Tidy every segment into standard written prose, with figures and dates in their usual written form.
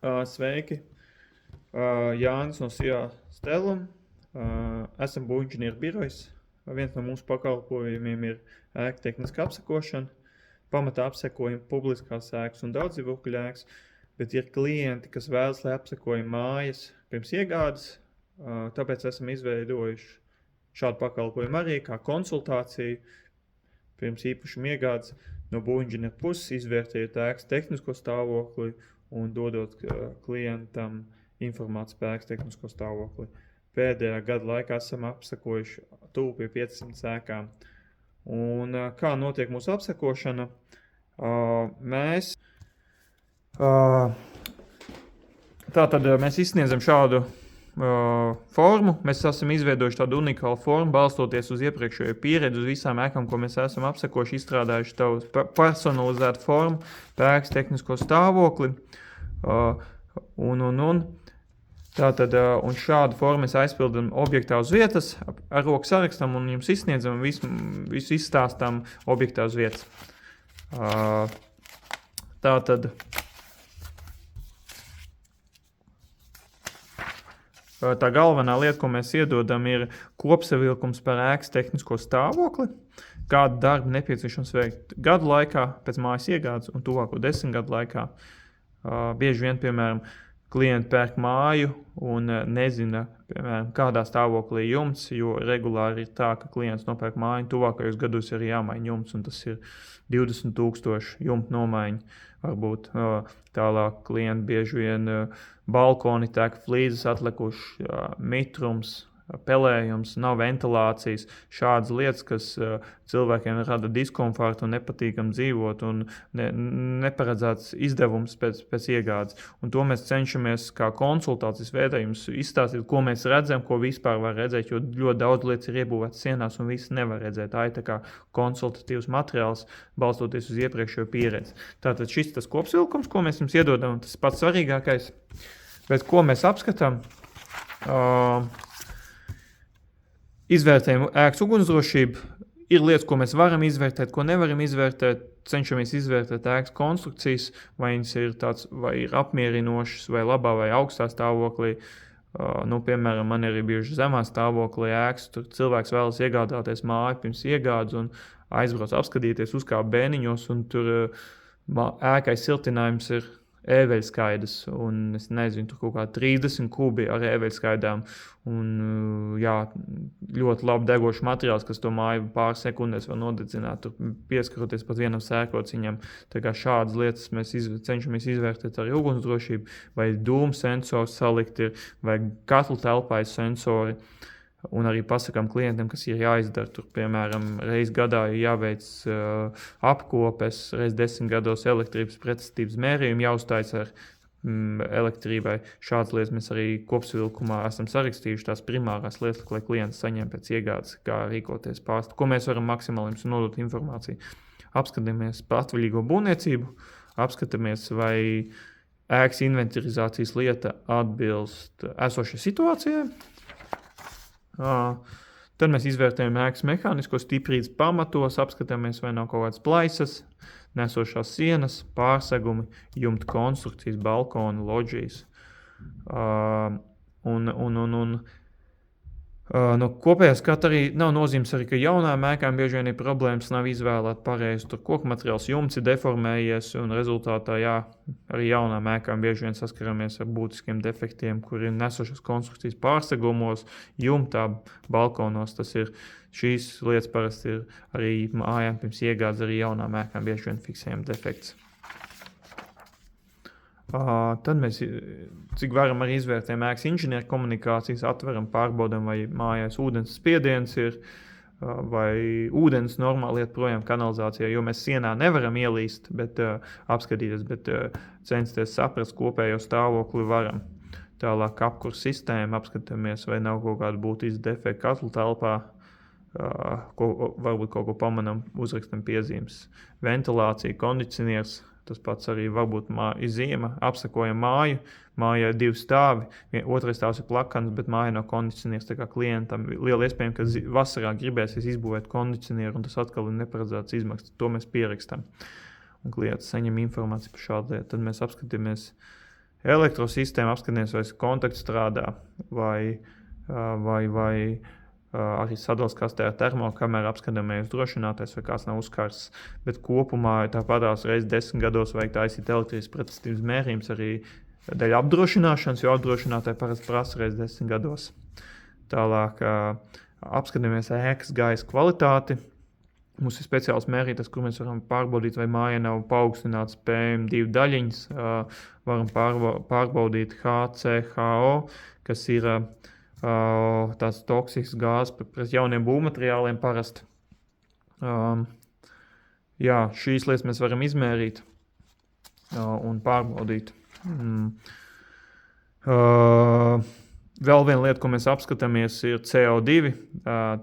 Sveiki! Jānis no SIA Stellum. Esam būvinženieru birojs. Viens no mūsu pakalpojumiem ir ēku tehniska apsekošana. Pamatā apsekojam publiskās ēkas un daudzdzīvokļu ēkas, bet ir klienti, kas vēlas, lai apsekojam mājas pirms iegādes. Tāpēc esam izveidojuši šādu pakalpojumu arī kā konsultāciju pirms īpašuma iegādes no būvinženieru puses, izvērtējot ēkas tehnisko stāvokli un dodot klientam informāciju par ēkas tehnisko stāvokli. Pēdējā gada laikā esam apsekojuši tuvu pie 500 ēkām. Un kā notiek mūsu apsekošana? Mēs izsniedzam šādu formu. Mēs esam izveidojuši tādu unikālu formu, balstoties uz iepriekšējo pieredzi, uz visām ēkām, ko mēs esam apsekojuši, izstrādājuši tādu personalizētu formu par ēkas tehnisko stāvokli. Un šādu formu mēs aizpildam objektā uz vietas, ar roku sarakstam un jums izsniedzam, visu izstāstam objektā uz vietas. Tā galvenā lieta, ko mēs iedodam, ir kopsavilkums par ēkas tehnisko stāvokli, kādu darbu nepieciešams veikt gadu laikā pēc mājas iegādes un tuvāko 10 gadu laikā. Bieži vien, piemēram, klienti pērk māju un nezina, piemēram, kādā stāvoklī jumts, jo regulāri ir tā, ka klients nopērk māju un tuvākajos gados ir jāmaina jumts, un tas ir 20,000 jumtu nomaiņa. Varbūt tālāk klienti bieži vien balkoni tek, flīzes atlikuši, mitrums, pelējums, nav ventilācijas, šādas lietas, kas cilvēkiem rada diskomfortu un nepatīkam dzīvot un neparedzēts izdevums pēc iegādes. Un to mēs cenšamies kā konsultācijas veidā jums izstāstīt, ko mēs redzam, ko vispār var redzēt, jo ļoti daudz lietas ir iebūvētas sienās un viss nevar redzēt. Tā ir tā kā konsultatīvs materiāls, balstoties uz iepriekšējo pieredzi. Tātad šis tas kopsavilkums, ko mēs jums iedodam, tas pats svarīgākais. Bet ko mēs apskatām? Izvērtējam ēkas ugunsdrošību. Ir lietas, ko mēs varam izvērtēt, ko nevaram izvērtēt. Cenšamies izvērtēt ēkas konstrukcijas, vai viņas ir vai ir apmierinošas, vai labā vai augstā stāvoklī. Piemēram, man ir bijuši zemā stāvoklī ēkas, tur cilvēks vēlas iegādāties māju pirms iegādes un aizbrauc apskatīties, uzkāp bēniņos, un tur ēkai siltinājums ir ēveļskaidas, un es nezinu, tur kaut kā 30 kubi ar ēveļskaidām, un ļoti labi degošs materiāls, kas to māju pāris sekundēs var nodedzināt, tur pieskaroties pat vienam sērkociņam. Tā kā šādas lietas mēs cenšamies izvērtēt arī ugunsdrošību, vai dūmu sensors salikt ir, vai katlu telpā ir sensori. Un arī pasakām klientiem, kas ir jāizdara. Tur, piemēram, reiz gadā jāveic apkopes, reiz 10 gados elektrības pretestības mērījumi jāuzstājas ar elektrībai. Šādas lietas mēs arī kopsavilkumā esam sarakstījuši, tās primārās lietas, lai klients saņem pēc iegādes, kā rīkoties pārst, ko mēs varam maksimāli jums nodot informāciju. Apskatāmies patvaļīgo būvniecību, apskatāmies, vai ēkas inventarizācijas lieta atbilst esošai situācijai. Tad mēs izvērtējam ēkas mehānisko stiprības pamatos, apskatāmies, vai nav kaut kādas plaisas, nesošās sienas, pārsegumi, jumta konstrukcijas, balkoni, loģijas. No kopējā skata arī nav nozīmes arī, ka jaunām ēkām bieži vien ir problēmas, nav izvēlēt pareizi. Tur koku materiāls jumts ir deformējies un rezultātā arī jaunām ēkām bieži vien saskaramies ar būtiskiem defektiem, kur ir nesošas konstrukcijas pārsegumos, jumtā, balkonos. Šīs lietas parasti ir arī mājām pirms iegādes, arī jaunām ēkām bieži vien fiksējam defekts. Tad mēs, cik varam, arī izvērtējam ēkas inženieru komunikācijas, atveram, pārbaudam, vai mājās ūdens spiediens ir, vai ūdens normāli iet projām kanalizācijā, jo mēs sienā nevaram ielīst, bet apskatīties, bet censties saprast kopējo stāvokli varam. Tālāk apkurs sistēma, apskatāmies, vai nav kaut kāda būtisks defekts katlu telpā, varbūt kaut ko pamanam, uzrakstam piezīmes. Ventilācija, kondicionieris. Tas pats arī varbūt ir ziema, apsakojam māju, mājā ir 2 stāvi, otrais stāvs ir plakans, bet māja nav kondicionieris, tā kā klientam liela iespējama, ka vasarā gribēsies izbūvēt kondicionieru, un tas atkal ir neparedzēts izmaksas, to mēs pierakstam. Un klients saņem informāciju par šādu lietu. Tad mēs apskatāmies elektrosistēmu, apskatāmies, vai kontakts strādā, vai arī sadales kastē ar termokameru, apskatāmies drošinātais, vai kāds nav uzkarsts. Bet kopumā tāpatās reiz 10 gados vajag taisīt elektrības pretestības mērījums arī dēļ apdrošināšanas, jo apdrošinātāji parasti prasa reiz 10 gados. Tālāk apskatāmies ēkas gaisa kvalitāti. Mums ir speciāls mērītājs, kur mēs varam pārbaudīt, vai mājā nav paaugstināts PM2 daļiņas. Varam pārbaudīt HCHO, kas ir tāds toksisks gāzes pret jauniem būvmateriāliem parasti. Šīs lietas mēs varam izmērīt un pārbaudīt. Vēl viena lieta, ko mēs apskatāmies, ir CO2.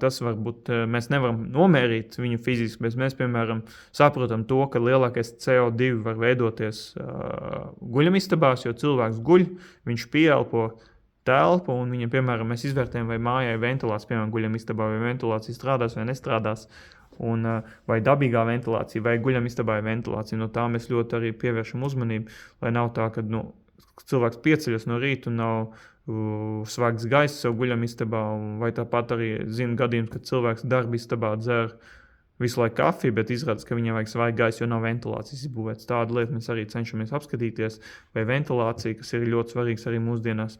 Tas varbūt mēs nevaram nomērīt viņu fiziski, bet mēs, piemēram, saprotam to, ka lielākais CO2 var veidoties guļamistabās, jo cilvēks guļ, viņš pieelpo telpu, un viņam, piemēram, mēs izvērtējam, vai mājai ventilācija, piemēram, guļamistabā, vai ventilācija strādās vai nestrādās, un vai dabīgā ventilācija, vai guļamistabā vai ventilācija. No tā mēs ļoti arī pievēršam uzmanību, lai nav tā, ka cilvēks pieceļas no rīta un nav svaigs gaiss sev guļamistabā, vai tāpat arī zinu gadījumus, kad cilvēks darbistabā dzer visu laiku kafiju, bet izrādās, ka viņam vajag svaigu gaisu, jo nav ventilācijas izbūvēts. Tādu lietu mēs arī cenšamies apskatīties, vai ventilācija, kas ir ļoti svarīgs arī mūsdienās.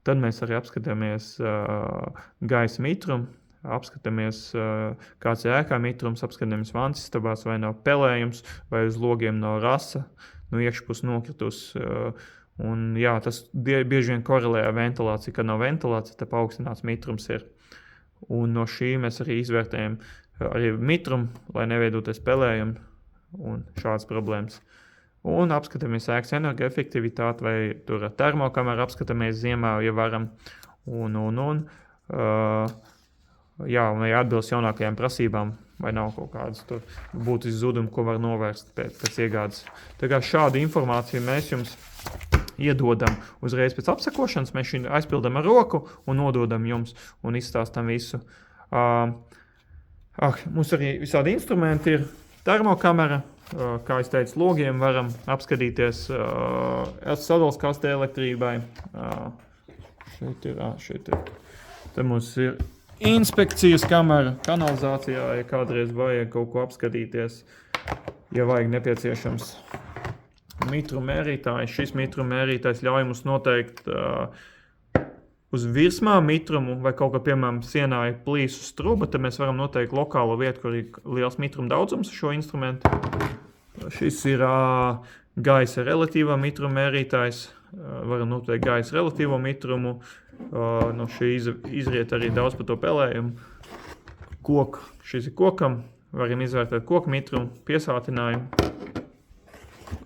Tad mēs arī apskatāmies gaisa mitrumu, apskatāmies, kāds ir ēkā mitrums, apskatāmies vantistabās, vai nav pelējums, vai uz logiem nav rasa, no iekšpus nokritus. Un, tas bieži vien korelē ar ventilāciju. Kad nav ventilācija, tad paaugstināts mitrums ir. Un no šī mēs arī izvērtējam arī mitrumu, lai neveidoties pelējumi un šādas problēmas. Un apskatāmies ēkas energoefektivitāti, vai tur ar termokameru apskatāmies ziemā, ja varam. Vai atbilst jaunākajām prasībām, vai nav kaut kādas tur būtiskas zudumi, ko var novērst pēc iegādes. Tā kā šādu informāciju mēs jums iedodam uzreiz pēc apsekošanas, mēs šī aizpildam ar roku un nododam jums un izstāstam visu. Mums arī visādi instrumenti ir. Termokamera, kā es teicu, logiem varam apskatīties sadales kastē elektrībai. Šeit ir. Tad mums ir inspekcijas kamera kanalizācijā, ja kādreiz vajag kaut ko apskatīties, ja vajag nepieciešams mitrumu mērītājs. Šis mitrumu mērītājs ļauj mums noteikt uz virsmā mitrumu, vai kaut kā, piemēram, sienā ir plīsu struba, tad mēs varam noteikt lokālo vietu, kur ir liels mitruma daudzums šo instrumentu. Šis ir gaisa relatīvā mitruma mērītājs. Varam noteikt gaisa relatīvo mitrumu. No šī izriet arī daudz par to pelējumu. Šis ir kokam. Varam izvērtēt koku mitrumu, piesātinājumu.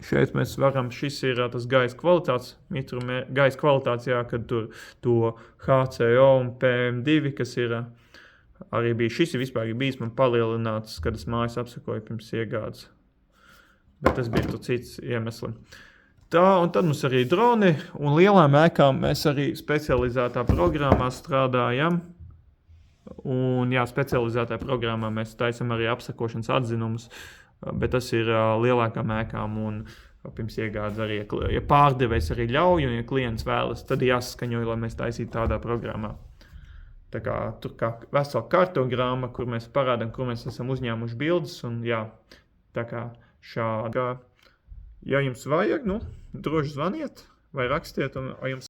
Šeit mēs varam, šis ir tas gaisa kvalitātes mitruma, gaisa kvalitātes, kad tur to HCO un PM2, kas ir arī bija, šis ir vispār bijis man palielināts, kad es mājas apsekoju pirms iegādes. Bet tas bija tur cits iemesli. Un tad mums arī droni, un lielām ēkām mēs arī specializētā programmā strādājam. Un specializētā programmā mēs taisam arī apsekošanas atzinumus, bet tas ir lielākām ēkām un pirms iegādes arī, ja pārdevējs arī ļauj, un ja klients vēlas, tad jāsaskaņo, lai mēs taisītu tādā programmā. Tā kā tur kā vesela kartogramma, kur mēs parādām, kur mēs esam uzņēmuši bildes, un tā kā šādā. Ja jums vajag, droši zvaniet vai rakstiet, un jums